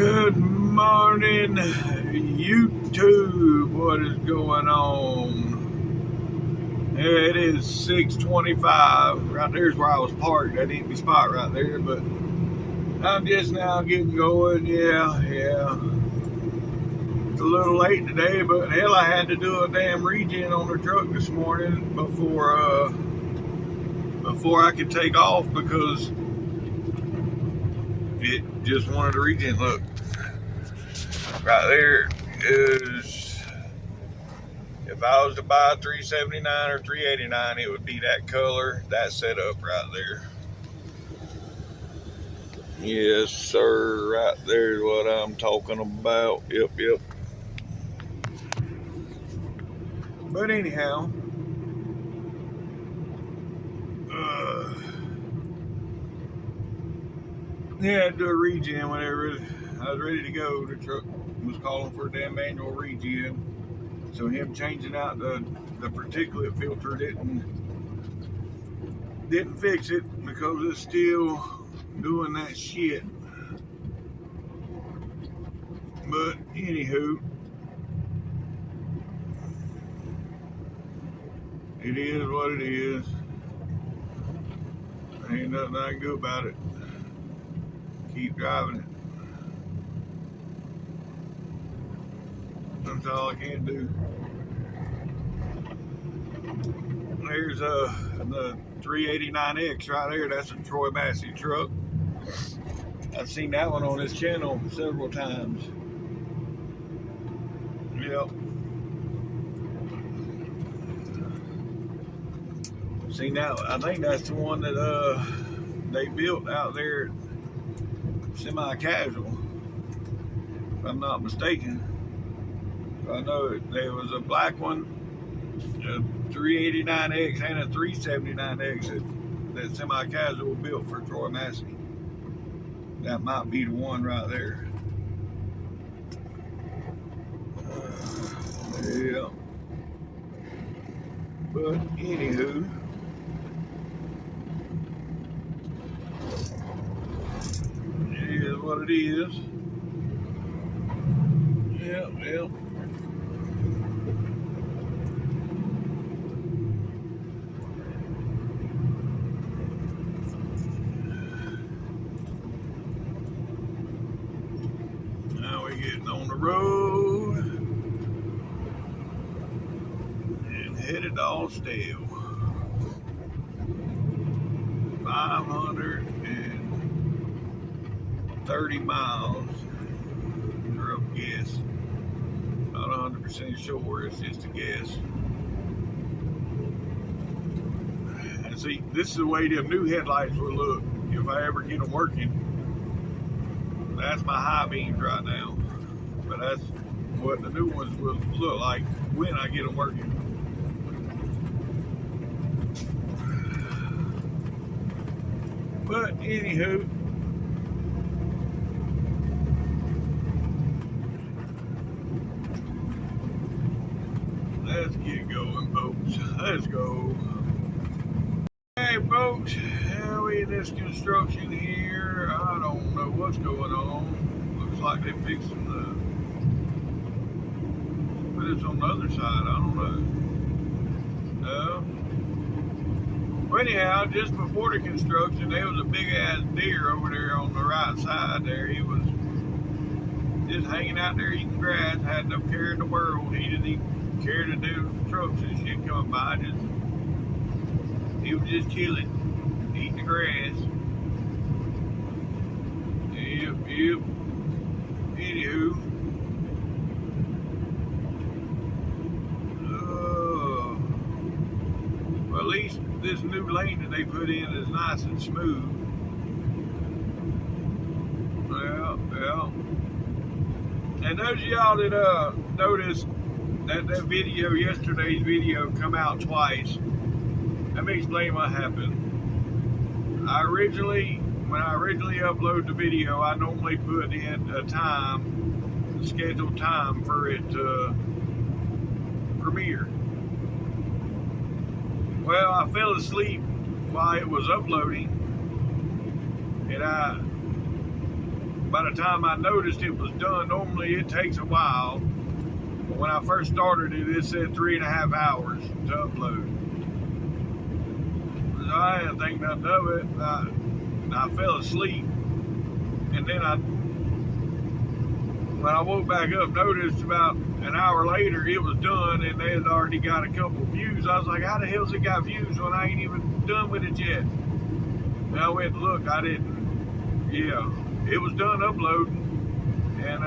Good morning, YouTube. What is going on? It is 6:25. Right there's where I was parked. That empty spot right there. But I'm just now getting going. Yeah. It's a little late today, but hell, I had to do a damn regen on the truck this morning before I could take off because it just wanted to regen. Look. Right there is, if I was to buy $379 or $389, it would be that color, that setup right there. Yes, sir. Right there's what I'm talking about. Yep. But anyhow, yeah, I do a regen whenever I was ready to go. The truck was calling for a damn manual regen. So him changing out the particulate filter didn't fix it because it's still doing that shit. But anywho, it is what it is. Ain't nothing I can do about it. Keep driving it. That's all I can do. There's the 389X right there. That's a Troy Massey truck. I've seen that one on his channel several times. Yep. Seen that. I think that's the one that they built out there, semi-casual, if I'm not mistaken. I know there was a black one, a 389X and a 379X that semi-casual built for Troy Massey. That might be the one right there. Yeah. But anywho, it is what it is. Yep. Now we're getting on the road and headed to Austell. 530 miles. Rough guess. Not 100% sure. It's just a guess. And see, this is the way them new headlights will look if I ever get them working. That's my high beams right now, but that's what the new ones will look like when I get them working. But anywho, let's get going, folks. Let's go. Hey, folks, how we in this construction here? I don't know what's going on. Looks like they're fixing but it's on the other side. I don't know. Well, anyhow, just before the construction, there was a big ass deer over there on the right side there. He was just hanging out there eating grass, had no care in the world. He didn't even care to do trucks and shit coming by. He was just chilling, eating the grass. Yep. Anywho. Well, at least this new lane that they put in is nice and smooth. Well. And those of y'all that noticed that video, yesterday's video, come out twice. Let me explain what happened. When I originally upload the video, I normally put in a scheduled time for it to premiere. Well, I fell asleep while it was uploading, and I by the time I noticed it was done, normally it takes a while. But when I first started it, it said 3.5 hours to upload. So I didn't think nothing of it. I fell asleep. And then when I woke back up, noticed about an hour later it was done and they had already got a couple views. I was like, how the hell's it got views when I ain't even done with it yet? And I went and looked, I didn't, it was done uploading, and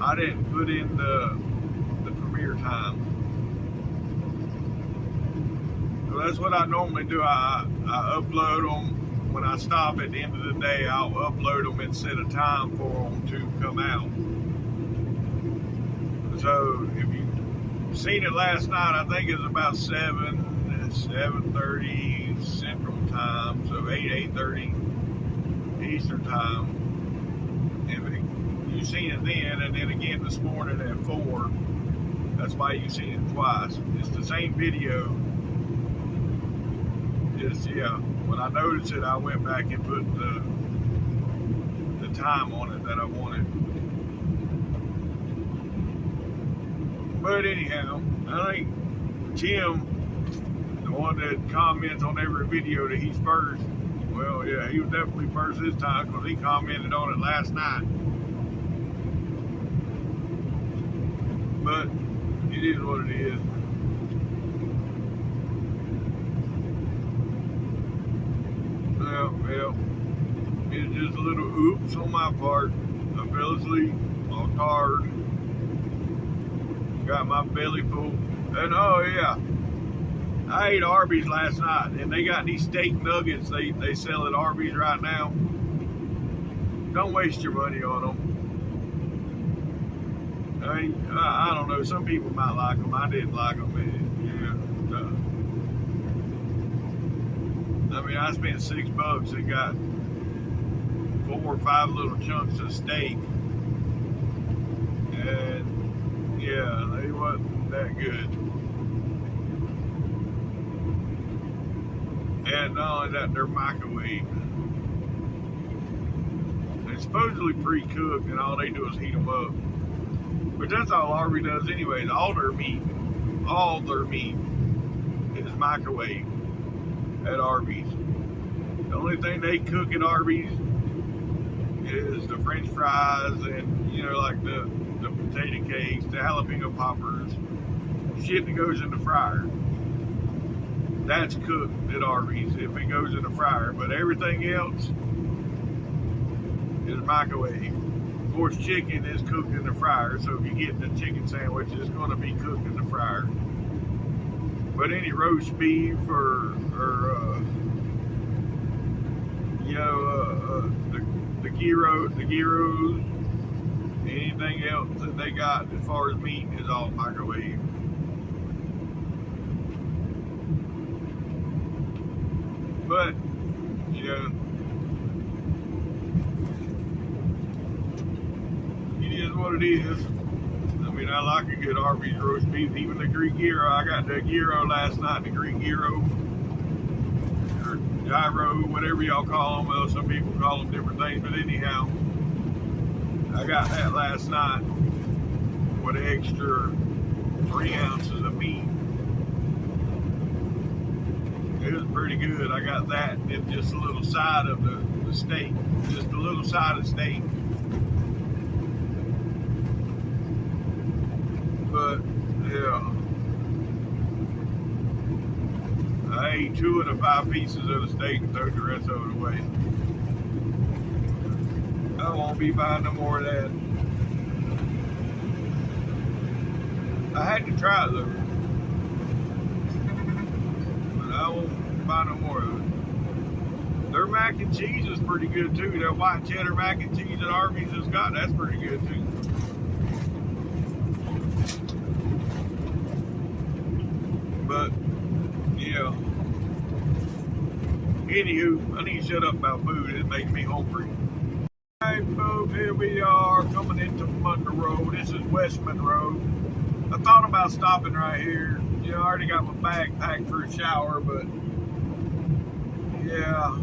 I didn't put in the premiere time. So that's what I normally do. I upload them. When I stop at the end of the day, I'll upload them and set a time for them to come out. So if you've seen it last night, I think it was about 7:30 Central Time, so 8:30 Eastern Time. If you've seen it then, and then again this morning at 4, that's why you've seen it twice. It's the same video. Just, when I noticed it, I went back and put the time on it that I wanted. But anyhow, I think Tim, the one that comments on every video that he's first, well, yeah, he was definitely first this time because he commented on it last night. But it is what it is. Well, it's just a little oops on my part. I fell asleep, all tired, got my belly full. And oh yeah, I ate Arby's last night, and they got these steak nuggets they sell at Arby's right now. Don't waste your money on them. I mean, I don't know, some people might like them. I didn't like them. I mean, I spent $6 and got 4 or 5 little chunks of steak, and yeah, they wasn't that good. And not only that, they're microwave. They're supposedly pre-cooked, and all they do is heat them up. But that's all Arby's does anyways. All their meat is microwave at Arby's. The only thing they cook at Arby's is the French fries and, like the potato cakes, the jalapeno poppers, shit that goes in the fryer. That's cooked at Arby's if it goes in the fryer, but everything else is microwave. Of course, chicken is cooked in the fryer, so if you get the chicken sandwich, it's going to be cooked in the fryer. But any roast beef or the gyros, anything else that they got as far as meat is all microwave. But, it is what it is. I mean, I like a good Arby's roast beef, even the Greek gyro. I got the gyro last night, the Greek gyro, or gyro, whatever y'all call them. Well, some people call them different things, but anyhow, I got that last night with an extra 3 ounces of meat. It was pretty good. I got that and just a little side of the steak, just a little side of steak. But yeah, I ate 2 of the 5 pieces of the steak and threw the rest of it away. I won't be buying no more of that. I had to try it though, but I won't buy no more of it. Their mac and cheese is pretty good too. That white cheddar mac and cheese that Arby's has got, that's pretty good too. But yeah. Anywho, I need to shut up about food. It makes me hungry. Alright folks, here we are coming into Monroe. This is West Monroe. I thought about stopping right here. I already got my bag packed for a shower, but yeah,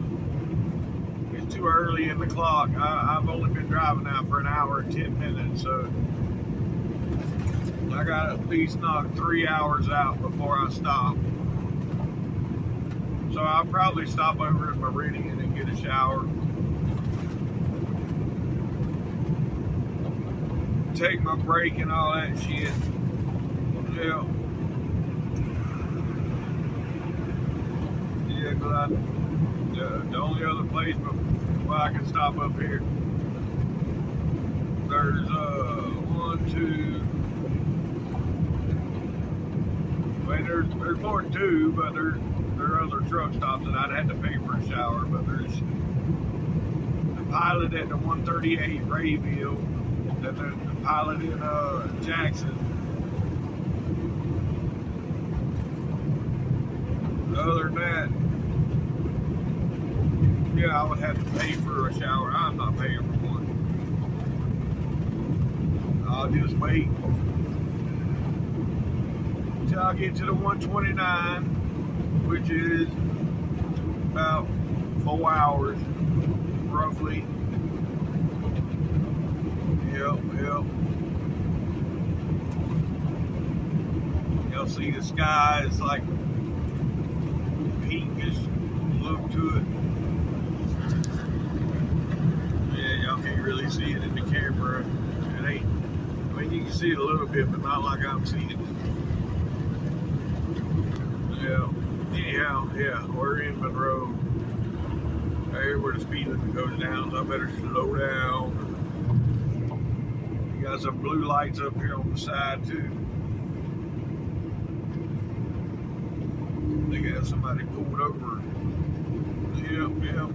it's too early in the clock. I've only been driving now for an hour and 10 minutes, so I got to at least knock 3 hours out before I stop. So I'll probably stop over at Meridian and get a shower. Take my break and all that shit. Yeah. Yeah, because the only other place where I can stop up here, there's 1, 2. Well, there's more than 2, but there are other truck stops that I'd have to pay for a shower. But there's the Pilot at the 138 Rayville, and then the Pilot in Jackson. Other than that, yeah, I would have to pay for a shower. I'm not paying for one. I'll just wait until I get to the 129, which is about 4 hours, roughly. Yep. You'll see the sky is like pinkish look to it. Yeah, y'all can't really see it in the camera. It ain't. I mean, you can see it a little bit, but not like I'm seeing it. Yeah. Anyhow, yeah, we're in Monroe. There's where the speed limit goes down, so I better slow down. You got some blue lights up here on the side too. They got somebody pulled over. Yep.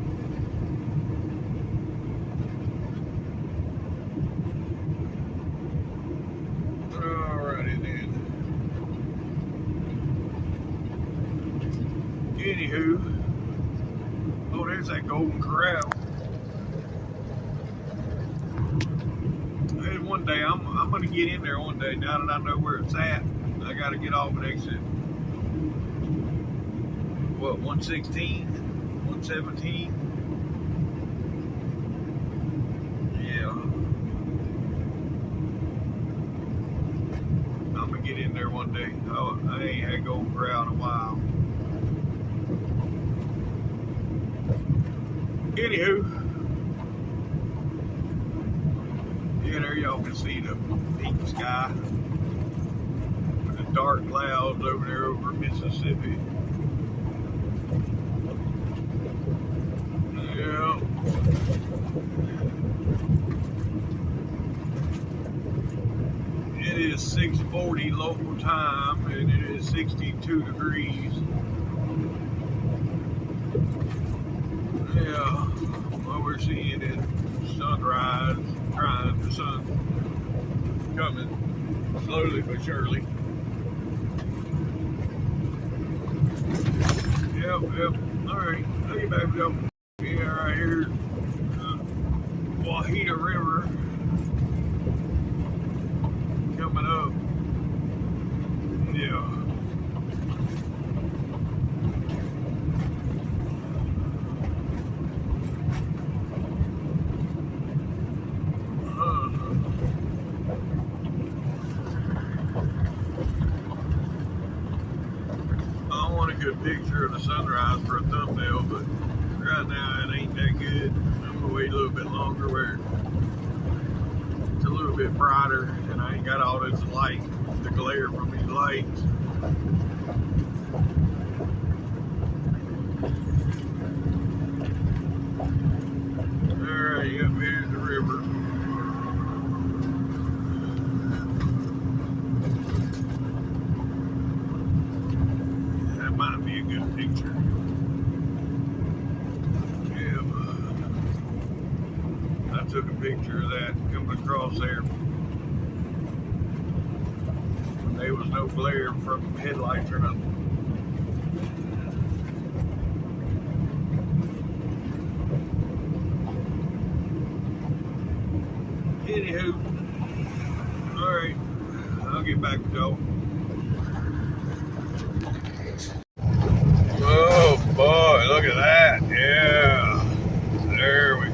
Alrighty then. Anywho, oh, there's that Golden Corral. There's one day I'm gonna get in there one day. Now that I know where it's at, I gotta get off at exit. What, 116, 117? Yeah. I'm gonna get in there one day. Oh, I ain't had Golden Corral in a while. Anywho, yeah, there y'all can see the pink sky with the dark clouds over there over Mississippi. Yeah. It is 6:40 local time, and it is 62 degrees. Yeah, what we're seeing is sunrise, the sun coming slowly but surely. Yep. All right, look at that, go. Yeah, right here, Wahita River coming up. Yeah. I want a good picture of the sunrise for a thumbnail, but right now it ain't that good. I'm gonna wait a little bit longer where it's a little bit brighter and I ain't got all this light, the glare from these lights. Alright, up here's the river. That might be a good picture. I took a picture of that coming across there. There was no glare from headlights or nothing. Anywho, alright, I'll get back to y'all. Oh boy, look at that. Yeah, there we go.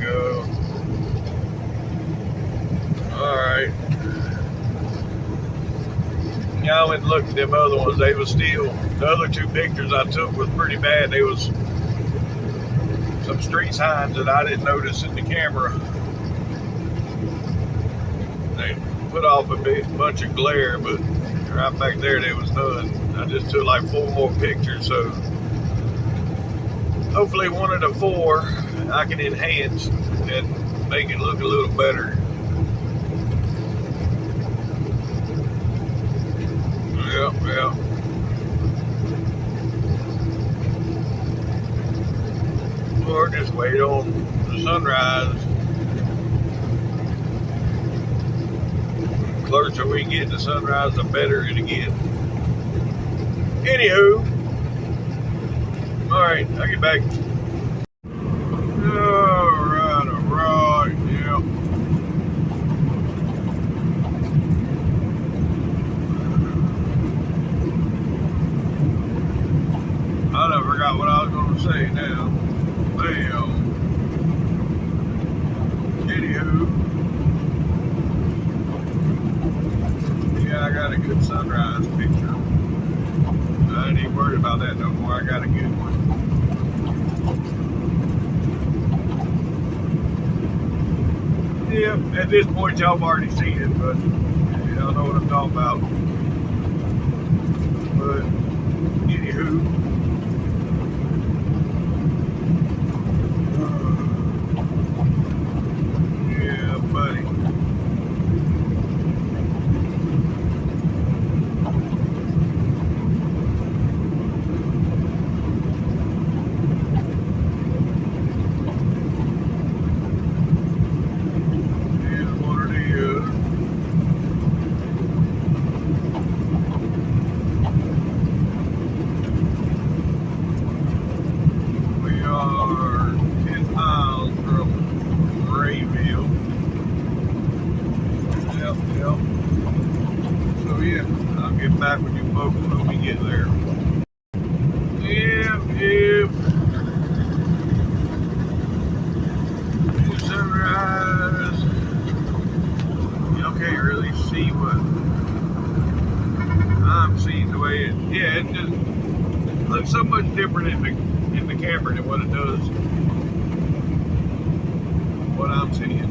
look at them other ones, they was still, the other two pictures I took was pretty bad. There was some street signs that I didn't notice in the camera. They put off a bunch of glare, but right back there was none. I just took like 4 more pictures, so hopefully one of the 4 I can enhance and make it look a little better. Yeah. Or just wait on the sunrise. The closer we get to sunrise, the better it'll get. Anywho, alright, I'll get back. Alright, yeah. I done forgot what I was going to say now. Damn. Anywho. Yeah, I got a good sunrise picture. I ain't even worried about that no more. I got a good one. Yeah, at this point y'all have already seen it, but y'all know what I'm talking about. But anywho. Yeah, buddy. Back with you folks when we get there. Yep. Sunrise. Y'all can't really see what I'm seeing the way it. Yeah, it just looks so much different in the camera than what it does. What I'm seeing.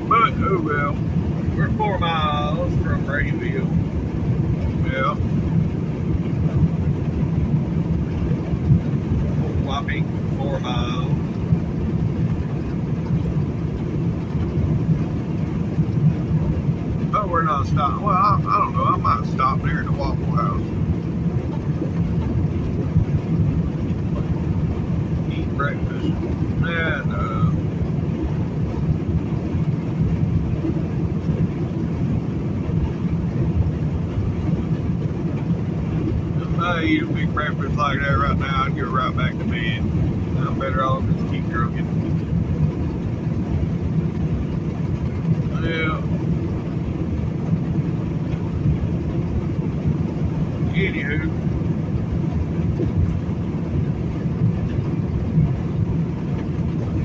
But oh well. We're 4 miles from Rayville. Yeah. Whopping 4 miles. Oh, we're not stopping. Well, I don't know. I might stop there at the Waffle House. Eat breakfast. And, if I eat a big breakfast like that right now, I'd go right back to bed. I'm better off just keep drinking. Yeah. Anywho.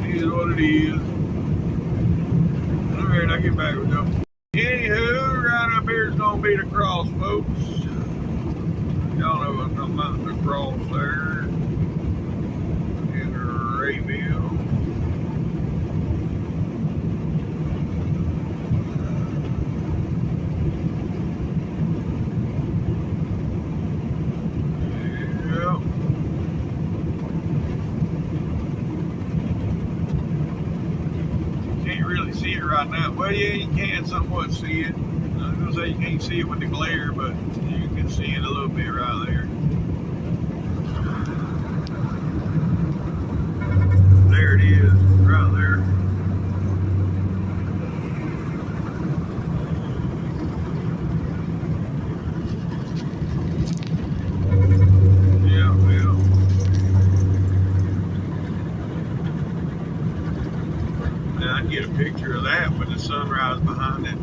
It is what it is. Alright, I'll get back with them. Anywho, right up here is going to be the cross, folks. Y'all know what I'm talking about, the cross there in Rayville. Yeah. Can't really see it right now. Well, yeah, you can somewhat see it. I was going to say you can't see it with the glare, but you can see it a little bit right there. There it is, right there. Yeah. Now I'd get a picture of that with the sunrise behind it.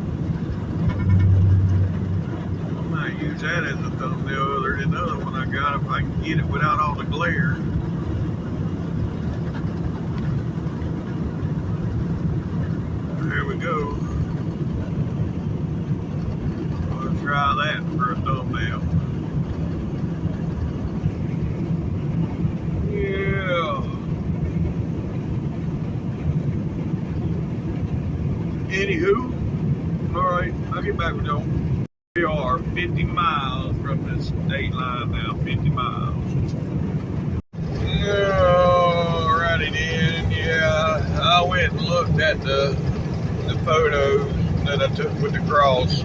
Use that as a thumbnail other than the other one I got if I can get it without all the glare. There we go. try that for a thumbnail. Yeah. Anywho, alright, I'll get back with y'all. We are 50 miles from the state line now, 50 miles. Alrighty then, yeah, I went and looked at the photos that I took with the cross.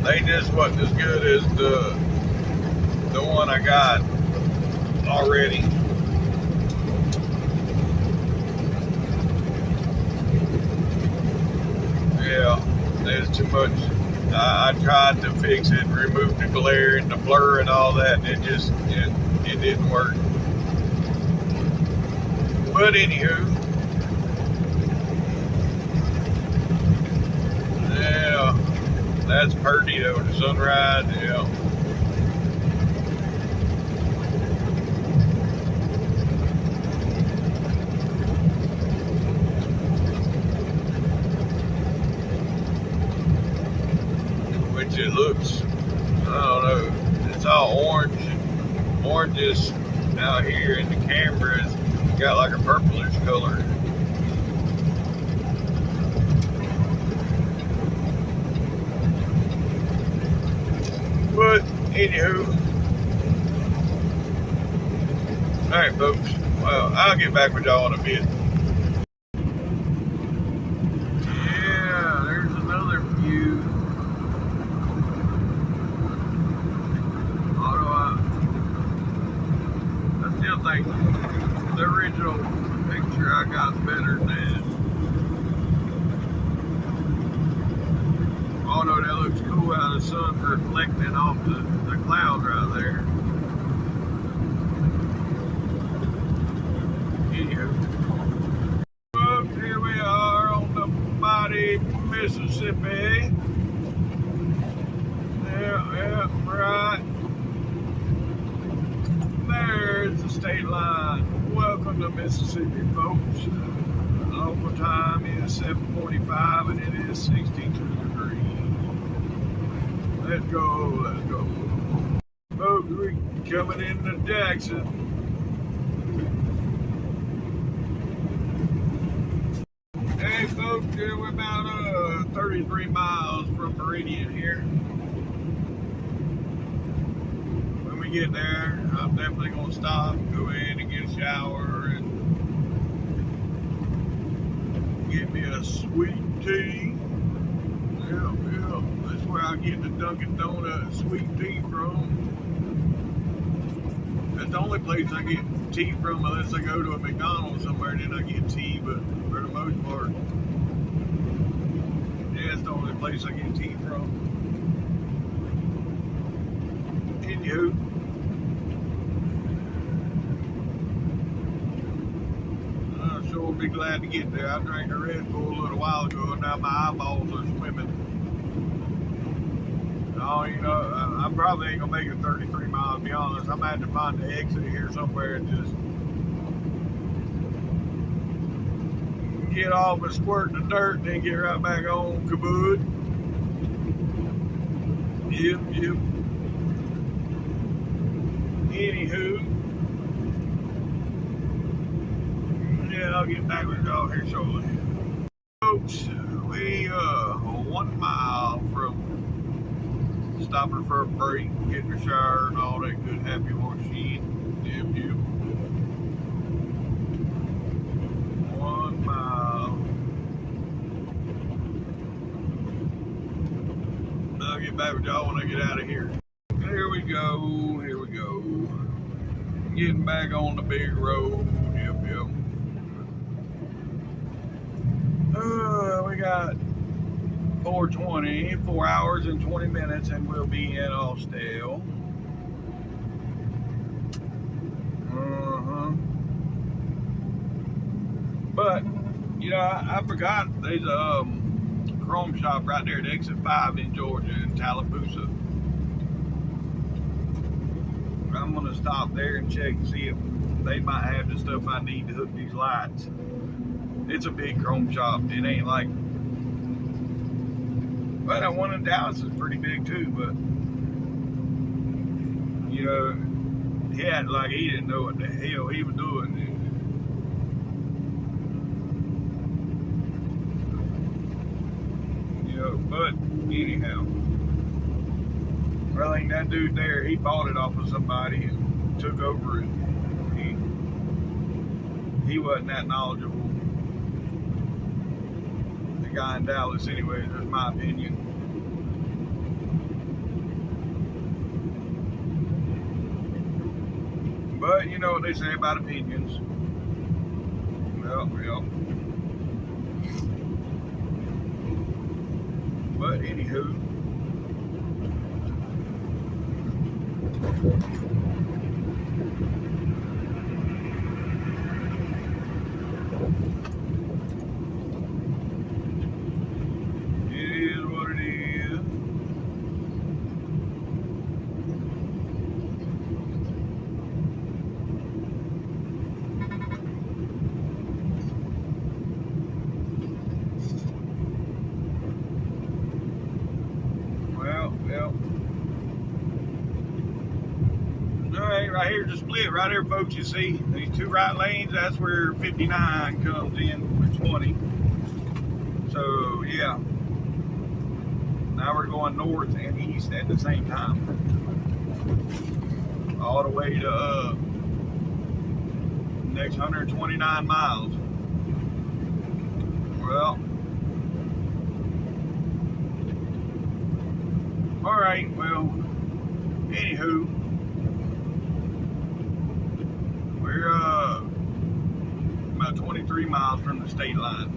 They just wasn't as good as the one I got already. Yeah, there's too much. I tried to fix it, remove the glare and the blur and all that, and it didn't work. But anywho, yeah, that's pretty though, the sunrise, yeah. Which it looks, I don't know, it's all orange. Oranges out here in the camera is got like a purplish color. But anywho, alright folks, well, I'll get back with y'all in a bit. Yeah, there's another view. I still think the original picture I got better than this. Although that looks cool how the sun's reflecting off the clouds right there. Anywho, folks, here we are on the mighty Mississippi. Yeah, right. There's the state line. Welcome to Mississippi, folks. Local time is 7:45 and it is 62 degrees. Let's go, let's go. Folks, we're coming into Jackson. Hey folks, we're about 33 miles from Meridian here. When we get there, I'm definitely going to stop, go in and get a shower and get me a sweet tea. Yeah, that's where I get the Dunkin' Donut sweet tea from. That's the only place I get tea from, unless I go to a McDonald's somewhere, then I get tea, but for the most part, yeah, it's the only place I get tea from. Anywho, I sure will be glad to get there. I drank a Red Bull a little while ago, and now my eyeballs are swimming. Oh, you know, I probably ain't gonna make it 33 miles, to be honest. I'm gonna have to find the exit here somewhere and just get off and squirt the dirt and then get right back on Kabud. Yep. Anywho, yeah, I'll get back with y'all here shortly. Folks, we 1 mile from stopping for a break, getting a shower and all that good happy horse shit. Yep. 1 mile. I'll get back with y'all when I get out of here. Here we go. Getting back on the big road. Yep. We got 4:20, 4 hours and 20 minutes, and we'll be in Austell. But, you know, I forgot there's a chrome shop right there at exit 5 in Georgia, in Tallapoosa. I'm gonna stop there and check and see if they might have the stuff I need to hook these lights. It's a big chrome shop. It ain't like But that one in Dallas is pretty big too, but you know, he had like he didn't know what the hell he was doing. You know, but anyhow, well, I think that dude there, he bought it off of somebody and took over it. He wasn't that knowledgeable. The guy in Dallas, anyway, that's my opinion. But you know what they say about opinions. Well. But anywho. It is what it is. Well. Alright, right here's the split. Right here, folks, you see these two right lanes. That's where 59 comes in for 20. So, yeah. Now we're going north and east at the same time. All the way to next 129 miles. Well. Alright, well, anywho. We're about 23 miles from the state line.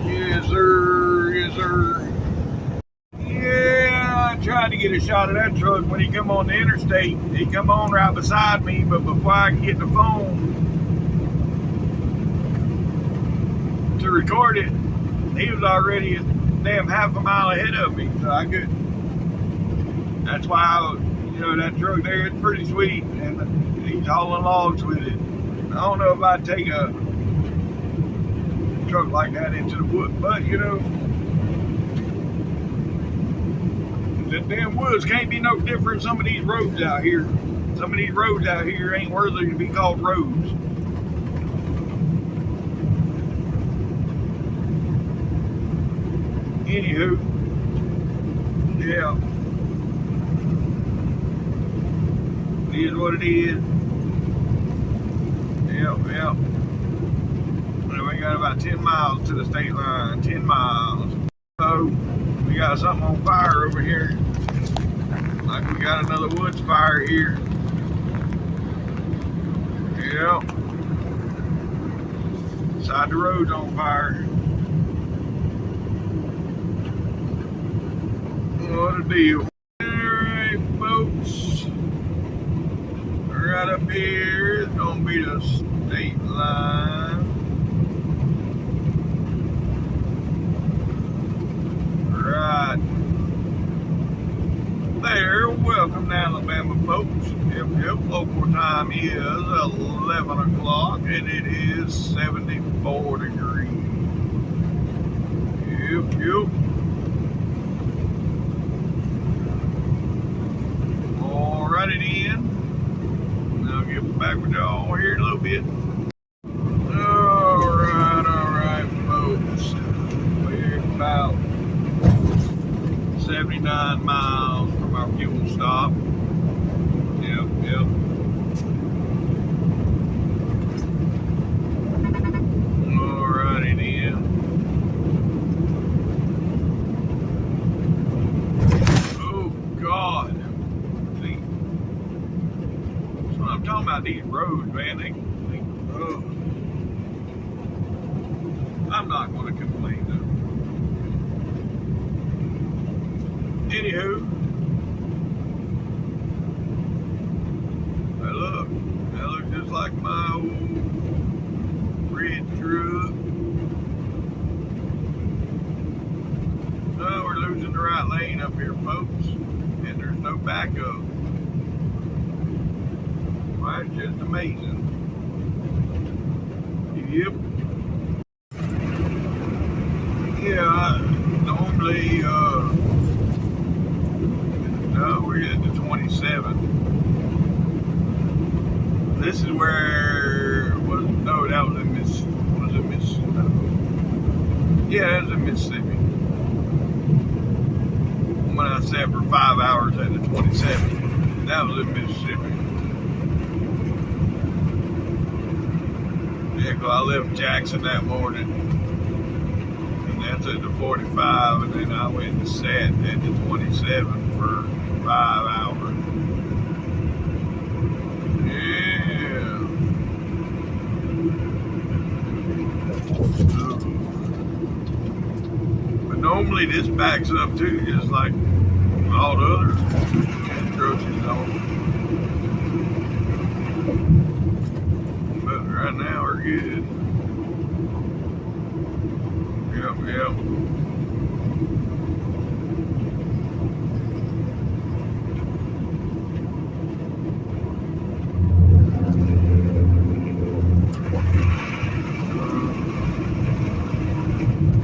Yes, sir. Yes, sir. Yeah, I tried to get a shot of that truck when he come on the interstate. He come on right beside me, but before I could get the phone to record it, he was already a damn half a mile ahead of me, so I couldn't. That's why, you know, that truck there is pretty sweet, and he's hauling logs with it. I don't know if I'd take a truck like that into the woods, but you know, the damn woods can't be no different. Some of these roads out here ain't worthy to be called roads. Anywho, yeah, it is what it is. Yep. We got about 10 miles to the state line. 10 miles. So we got something on fire over here. Like we got another woods fire here. Yep. Side the road's on fire. What a deal. Alright, folks. Right up here is gonna be the state line. Right there. Welcome to Alabama, folks. Yep. Local time is 11 o'clock and it is 74 degrees. Yep. All right, it in. I'll get back with y'all here in a little bit. Alright, folks. We're about 79 miles from our fuel stop. Yep. Alrighty then. Oh God. See, that's what I'm talking about, these roads, man. I'm not going to complain though. Anywho, that looks just like my old red truck. No, we're losing the right lane up here, folks, and there's no backup. Well, it's just amazing. Yep. Yeah, the Normally, no, we're at the 27. This is where no, that was in Mississippi. Yeah, that was in Mississippi. When I sat for 5 hours at the 27, that was in Mississippi. Yeah, 'cause I left Jackson that morning, and that's at the 45, and then I went and sat at the 27 for 5 hours. Yeah. But normally this backs up too, just like all the other construction zones. But right now we're good. Yep.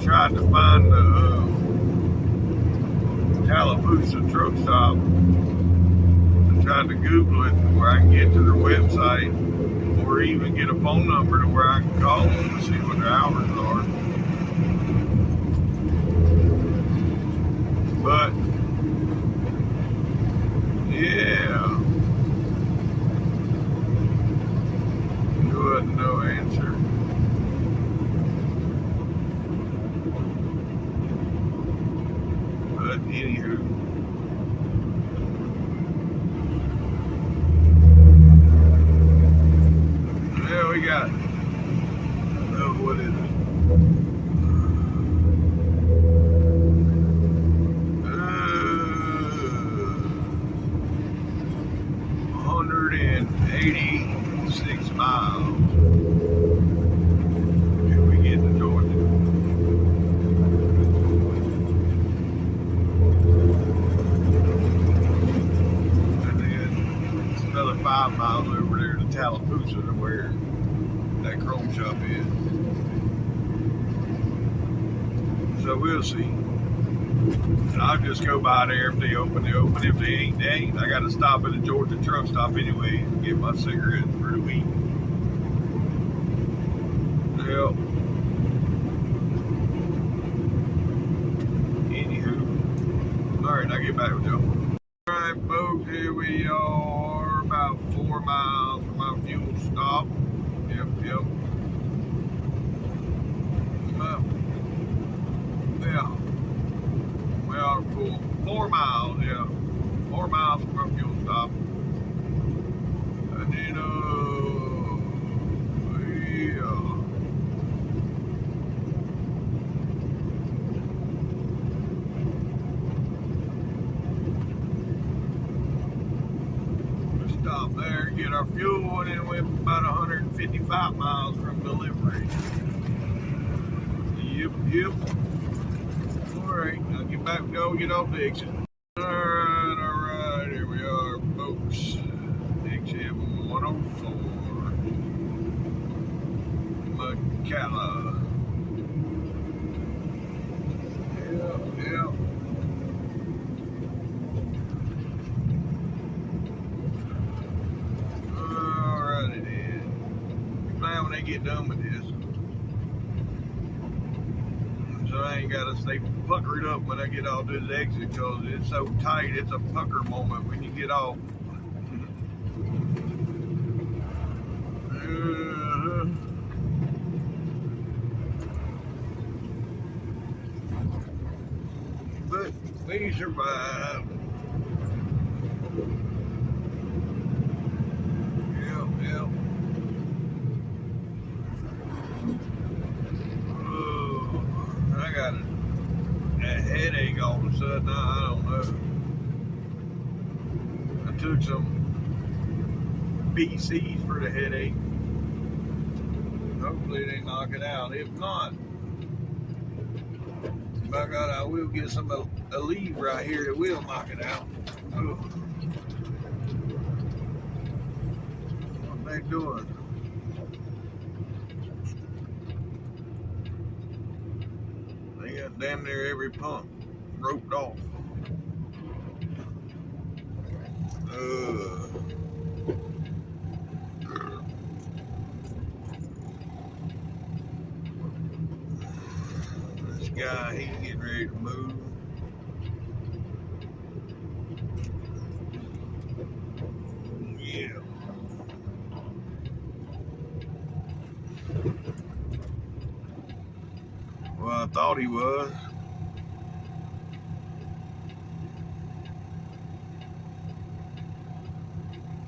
Tried to find the Tallapoosa truck stop. I tried to Google it where I can get to their website or even get a phone number to where I can call them to see what their hours are. But yeah, there wasn't no answer. But anywho, yeah, we got, what is it? 186 miles. If we get to Georgia. Another 5 miles over there to Tallapoosa to where that chrome shop is. So we'll see. And I'll just go by there if they open, they open. If they ain't, they ain't. I got to stop at a Georgia truck stop anyway and get my cigarettes for the week. Yep. Anywho. Alright, I'll get back with y'all. Alright, folks, here we are, about 4 miles from my fuel stop. Yep. Yeah. We are full. 4 miles, yeah. 4 miles from our fuel stop. And then, yeah. Stop there, get our fuel, and then we're about 155 miles from delivery. Yep. Alright, I'll get back and go get off the exit. Alright, here we are, folks. Exit 104. McCalla. Yep. Alrighty then. Glad when they get done with this. So I ain't got to stay puckered up when I get off this exit because it's so tight. It's a pucker moment when you get off. But we survived. Yep. I got a headache all of a sudden. I don't know. I took some BCs for the headache. Hopefully they knock it out. If not, by God, I will get some Aleve right here that will knock it out. Ugh. What they doing? They got damn near every pump roped off. This guy, he's getting ready to move. Yeah. Well, I thought he was.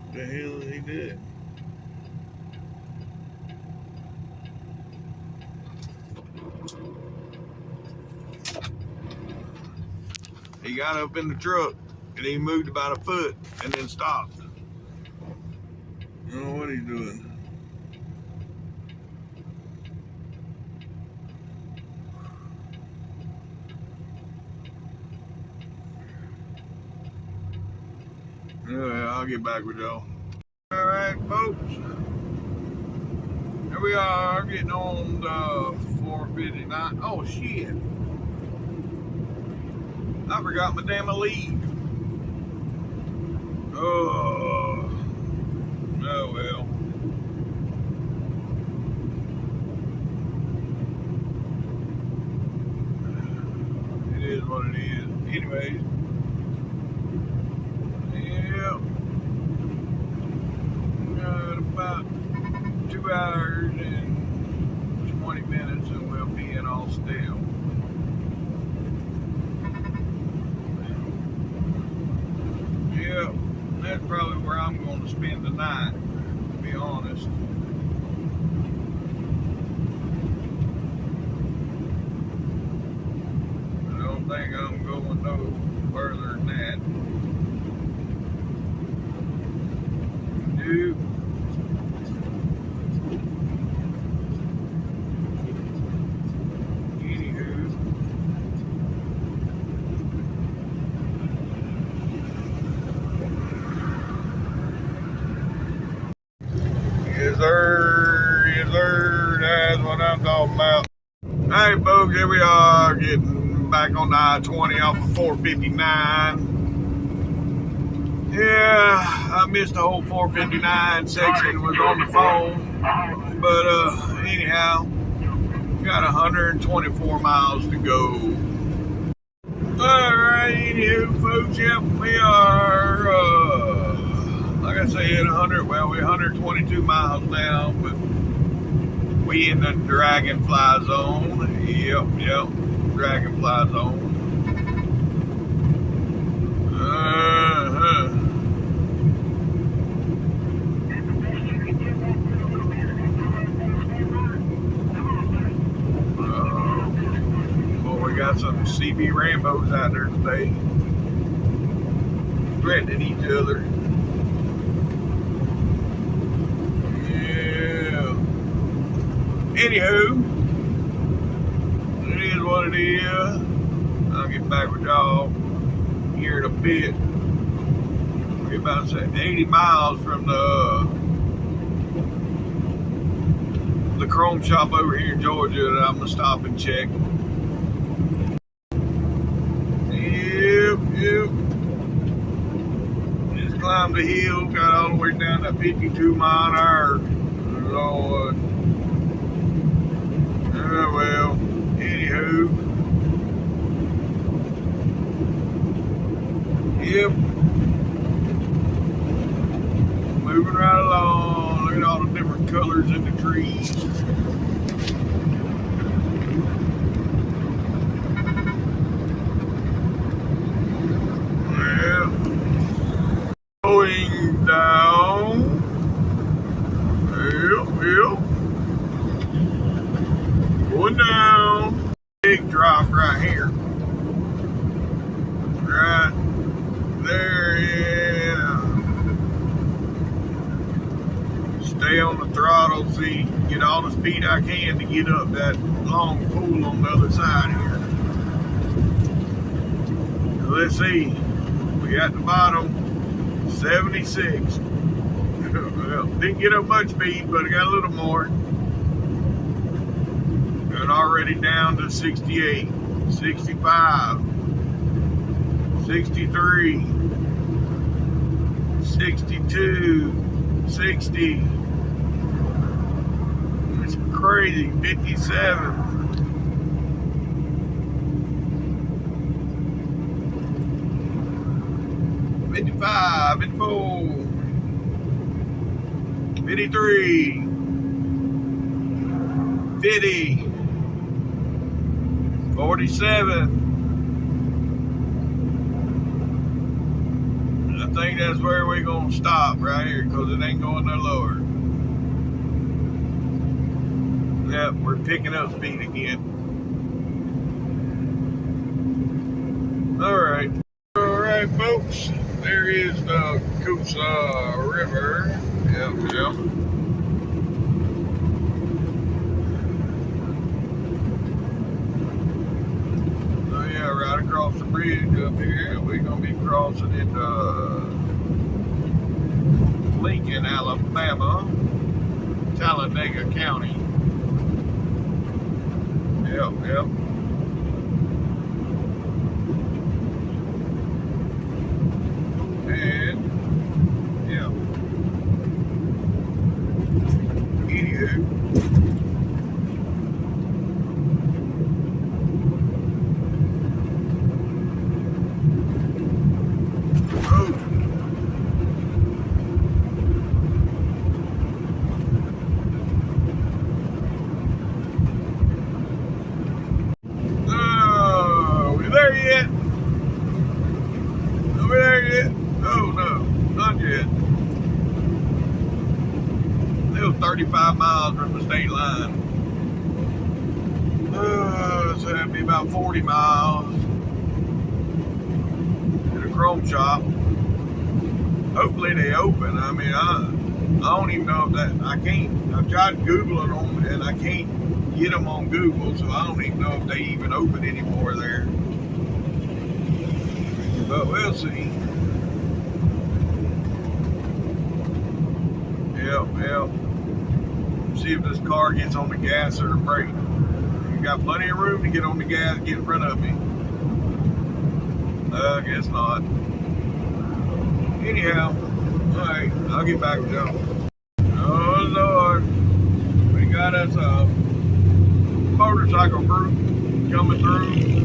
What the hell he did? He got up in the truck and he moved about a foot and then stopped. I don't know what he's doing. Anyway, I'll get back with y'all. Alright, folks. Here we are getting on the 459. Oh, shit. I forgot my damn lead. Oh well. It is what it is. Anyways. Yeah. Got about 2 hours and 20 minutes and we'll be in Austell. Yeah, that's probably where I'm going to spend the night, to be honest. I don't think I'm going no further than that. Dude. Yes, sir, that's what I'm talking about. Hey, folks, here we are getting back on the I-20 off of 459. Yeah, I missed the whole 459 section, was on the phone, but anyhow, got 124 miles to go. Alright, anywho, folks, yep, we are, like I said, we're 122 miles now, but we in the Dragonfly zone. Yep, Dragonfly zone. Well, we got some CB Rambos out there today, threatening each other. Anywho, it is what it is. I'll get back with y'all here in a bit. We're about to say 80 miles from the chrome shop over here in Georgia that I'm gonna stop and check. Yep. Just climbed the hill, got all the way down to 52 mile an hour. Lord. Well, anywho. Yep. Moving right along. Look at all the different colors in the trees. Well, going down. Yep. Going down. Big drop right here. Right there, yeah. Stay on the throttle, see, get all the speed I can to get up that long pool on the other side here. Let's see. We at the bottom, 76. Well, didn't get up much speed, but I got a little more. And already down to 68. 65, 63, 62, 60. It's crazy. 57. 55, 54, 53, 50, 47. I think that's where we're going to stop right here because it ain't going no lower. Yep, we're picking up speed again. All right, folks. There is the Coosa River. Yep. Oh yeah, right across the bridge up here. We're gonna be crossing into Lincoln, Alabama, Talladega County. Yep. And yeah. Anywho. Oh no, not yet. Still 35 miles from the state line. So that'd be about 40 miles to the chrome shop. Hopefully they open. I mean, I don't even know if that, I've tried Googling them and I can't get them on Google, so I don't even know if they even open anymore there. But we'll see. Yep. See if this car gets on the gas or the brake. You got plenty of room to get on the gas and get in front of me. I guess not. Anyhow, alright, I'll get back with y'all. Oh Lord, we got us a motorcycle group coming through.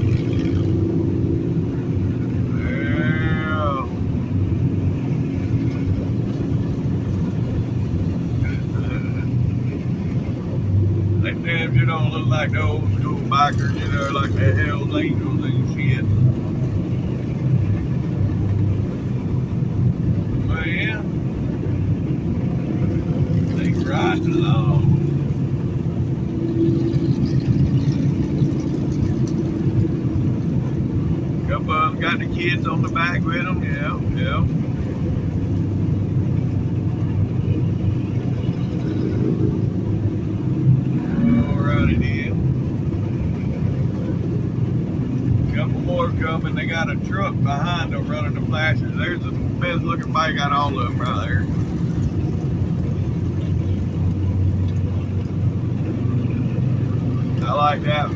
Damn, you don't look like the old school bikers, you know, like the Hell's Angels and shit. Man, they riding along. Couple of them got the kids on the back with them, yeah. Coming, they got a truck behind them running the flashers. There's a best looking bike, got all of them right there. I like that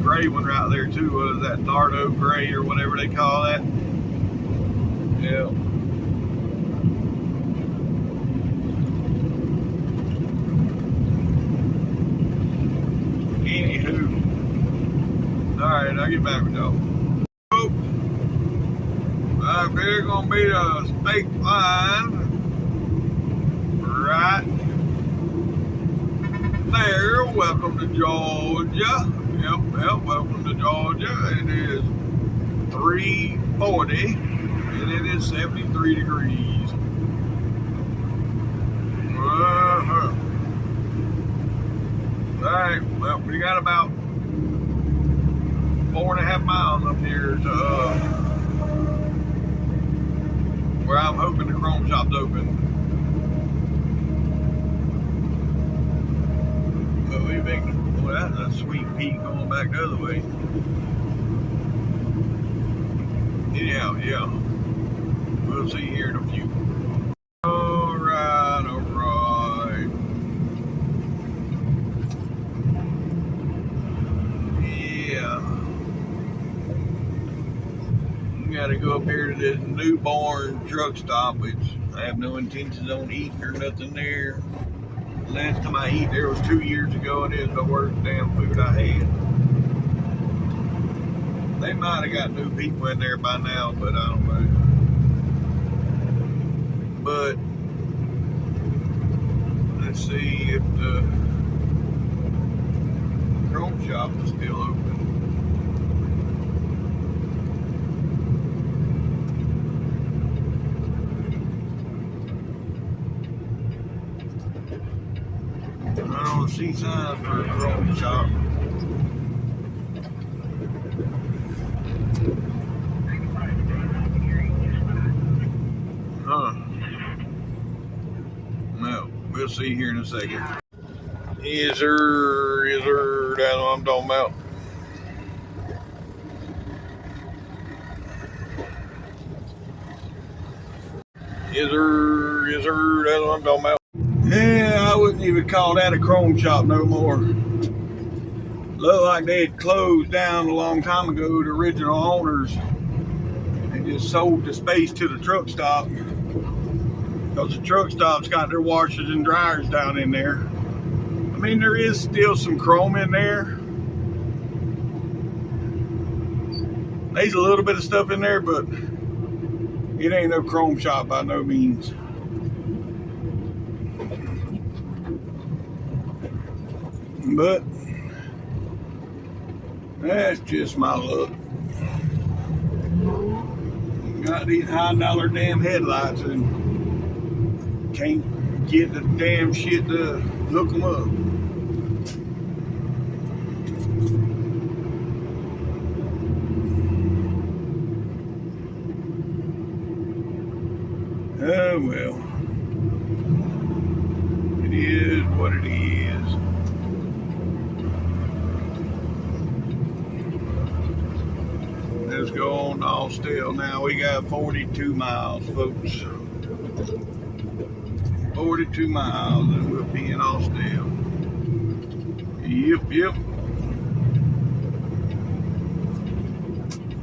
gray one right there too. What is that, Nardo gray or whatever they call that? Yeah. Anywho. Alright, I'll get back with y'all. There's gonna be the state line right there. Welcome to Georgia. Yep, welcome to Georgia. It is 3:40 and it is 73 degrees. Alright, well, we got about 4.5 miles up here to where I'm hoping the chrome shop's open. But we make, well, that's a sweet peak going back the other way. Anyhow, yeah. We'll see you here in a few. Alright. Yeah. go up here to this newborn truck stop, which I have no intentions on eating or nothing there. The last time I ate there was 2 years ago, and it was the worst damn food I had. They might have got new people in there by now, but I don't know. But let's see if the chrome shop is still open. I don't see signs for a chrome shop. Huh. Well, we'll see here in a second. Is there, that's what I'm talking about. Is there, that's what I'm talking about. Yeah, I wouldn't even call that a chrome shop no more. Looked like they had closed down a long time ago, the original owners, and just sold the space to the truck stop. Because the truck stop's got their washers and dryers down in there. I mean, there is still some chrome in there. There's a little bit of stuff in there, but it ain't no chrome shop by no means. But that's just my luck. Got these $high damn headlights and can't get the damn shit to hook them up. Oh well. It is what it is. Let's go on to Austell now. We got 42 miles, folks. 42 miles and we'll be in Austell. Yep.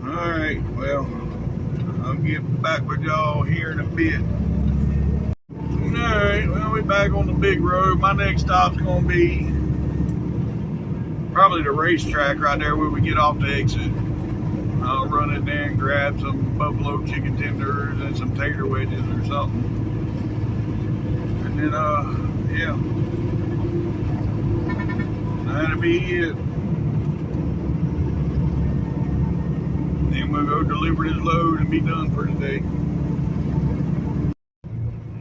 Alright, well, I'll get back with y'all here in a bit. Alright, well, we're back on the big road. My next stop's gonna be probably the racetrack right there where we get off the exit. I'll run in there and grab some buffalo chicken tenders and some tater wedges or something. And then, yeah. That'll be it. Then we'll go deliver this load and be done for today.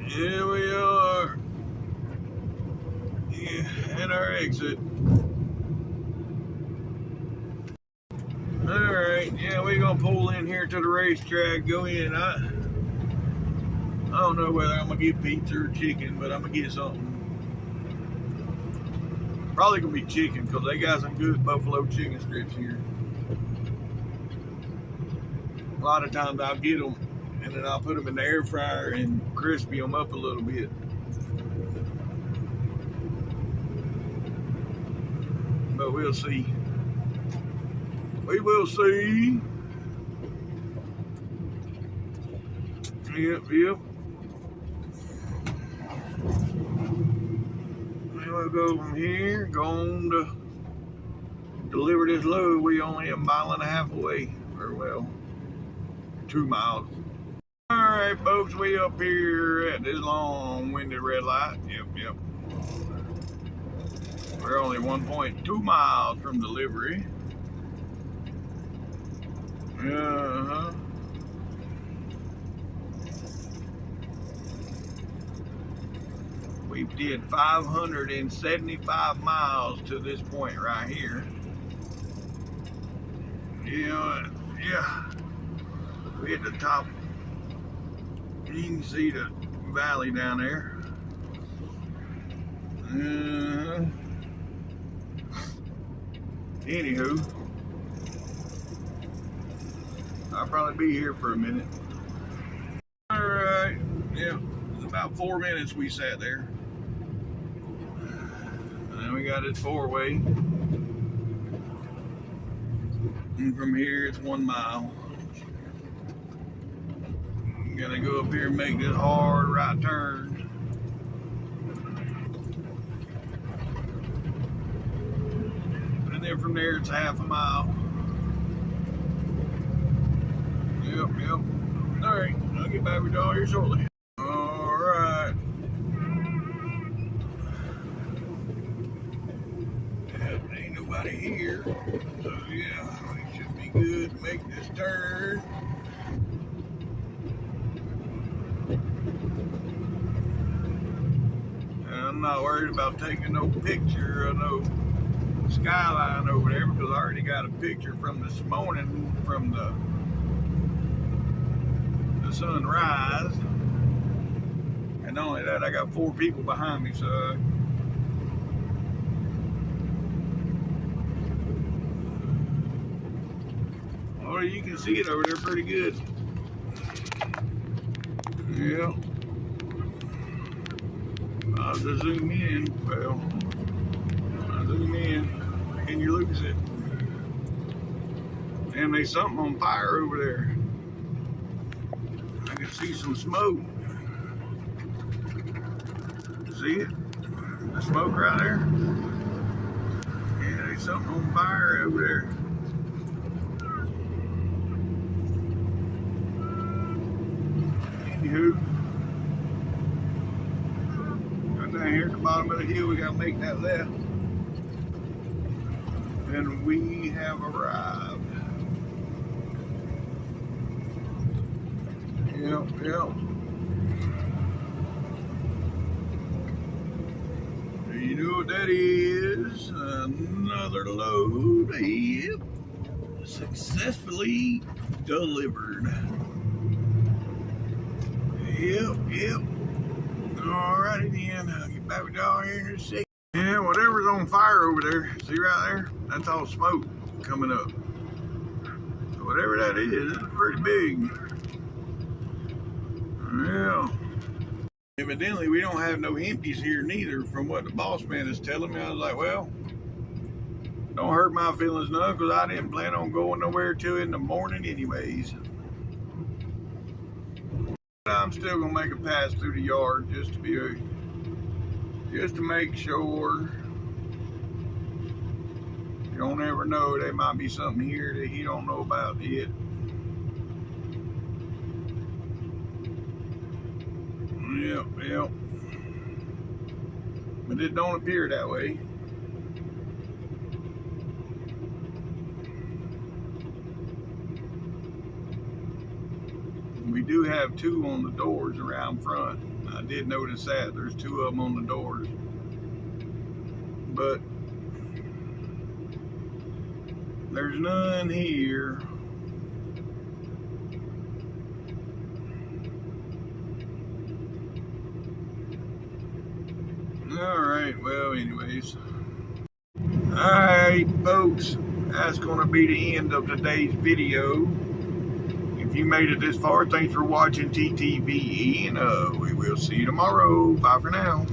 Here we are. Yeah, at our exit. Alright, yeah, we're gonna pull in here to the racetrack, go in. I don't know whether I'm gonna get pizza or chicken, but I'm gonna get something. Probably gonna be chicken because they got some good buffalo chicken strips here. A lot of times I'll get them and then I'll put them in the air fryer and crispy them up a little bit. But we'll see. We will see. Yep. Then we'll go from here, go on to deliver this load. We only a mile and a half away, or well, 2 miles. All right, folks, we up here at this long-winded red light. Yep. We're only 1.2 miles from delivery. We did 575 miles to this point right here. Yeah. We hit the top. You can see the valley down there. Anywho, I'll probably be here for a minute. Alright, yeah, it's about 4 minutes we sat there. And then we got this 4-way. And from here it's 1 mile. I'm gonna go up here and make this hard right turn. And then from there it's half a mile. Yep. Alright, I'll get back with y'all here shortly. Alright. Yep, ain't nobody here. So yeah, we should be good to make this turn. And I'm not worried about taking no picture of no skyline over there because I already got a picture from this morning from the sunrise. And not only that, I got 4 people behind me, so well, you can see it over there pretty good. Yeah. I'll just zoom in. Well, I zoom in and you lose it. And there's something on fire over there. I can see some smoke. See it? The smoke right there? Yeah, there's something on fire over there. Anywho, right down here at the bottom of the hill, we gotta make that left. And we have arrived. Yep. You know what that is? Another load. Yep. Successfully delivered. Yep. Alrighty then. I'll get back with y'all here in a second. Yeah, whatever's on fire over there, see right there? That's all smoke coming up. So whatever that is, it's pretty big. Yeah. Evidently, we don't have no empties here neither, from what the boss man is telling me. I was like, well, don't hurt my feelings none, because I didn't plan on going nowhere till in the morning anyways. I'm still gonna make a pass through the yard just to make sure. You don't ever know, there might be something here that he don't know about yet. Yep. But it don't appear that way. We do have 2 on the doors around front. I did notice that. There's 2 of them on the doors. But there's none here. Alright, well, anyways. Alright, folks. That's going to be the end of today's video. If you made it this far, thanks for watching TTVE, and we will see you tomorrow. Bye for now.